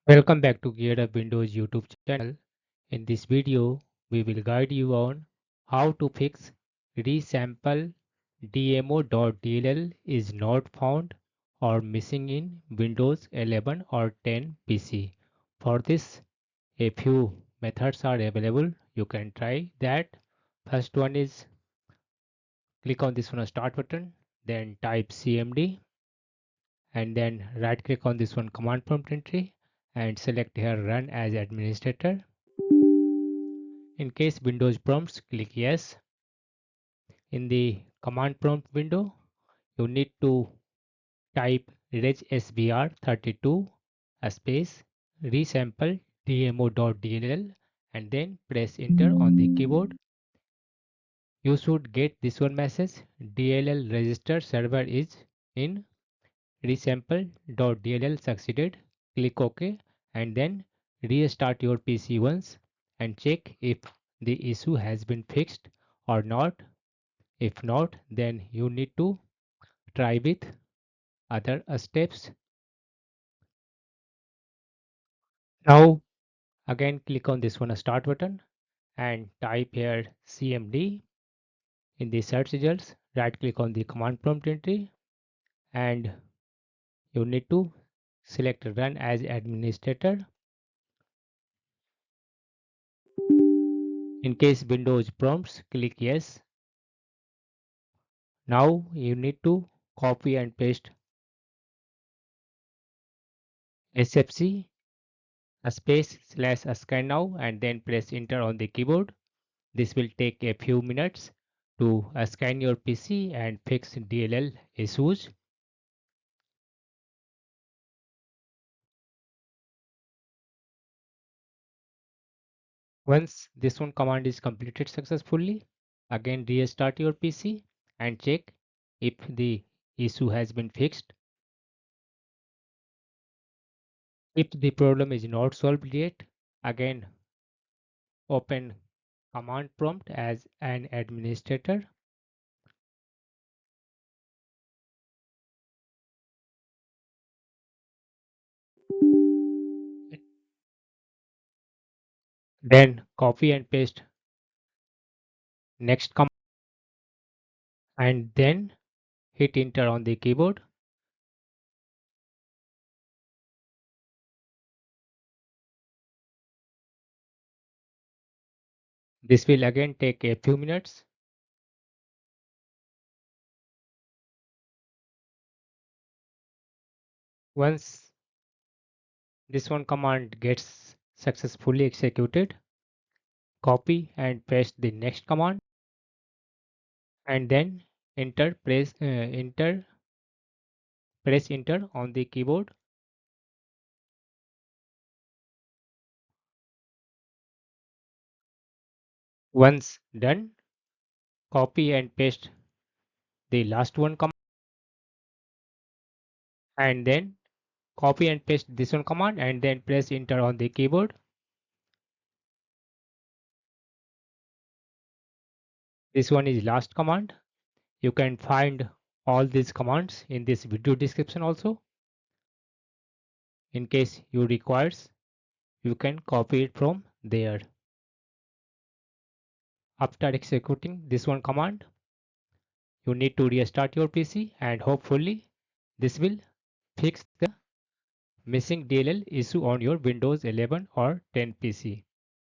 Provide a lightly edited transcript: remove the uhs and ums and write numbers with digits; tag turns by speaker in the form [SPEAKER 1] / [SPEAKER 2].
[SPEAKER 1] Welcome back to GearUpWindows YouTube channel. In this video, we will guide you on how to fix Resampledmo.dll is not found or missing in Windows 11 or 10 PC. For this, a few methods are available. You can try that. First one is click on this one start button, then type cmd and then right click on this one command prompt entry and select here run as administrator. In case Windows prompts, click yes. In the command prompt window, you need to type regsbr32 a space resample dmo.dll and then press enter on the keyboard. You should get this one message: DLL register server is in resample.dll succeeded. Click OK and then restart your PC once and check if the issue has been fixed or not. If not, then you need to try with other steps. Now again click on this one start button and type here cmd in the search results. Right click on the command prompt entry and you need to select run as administrator. In case Windows prompts, click yes. Now you need to copy and paste sfc a space slash scannow and then press enter on the keyboard. This will take a few minutes to scan your PC and fix DLL issues. Once this one command is completed successfully, again restart your PC and check if the issue has been fixed. If the problem is not solved yet, again open command prompt as an administrator. Then copy and paste next command and then hit enter on the keyboard. This will again take a few minutes. Once this one command gets successfully executed, copy and paste the next command and then press enter on the keyboard. Once done, copy and paste the last one command and then copy and paste this one command and then press enter on the keyboard. This one is last command. You can find all these commands in this video description also. In case you requires, you can copy it from there. After executing this one command, you need to restart your PC and hopefully this will fix the missing DLL issue on your Windows 11 or 10 PC.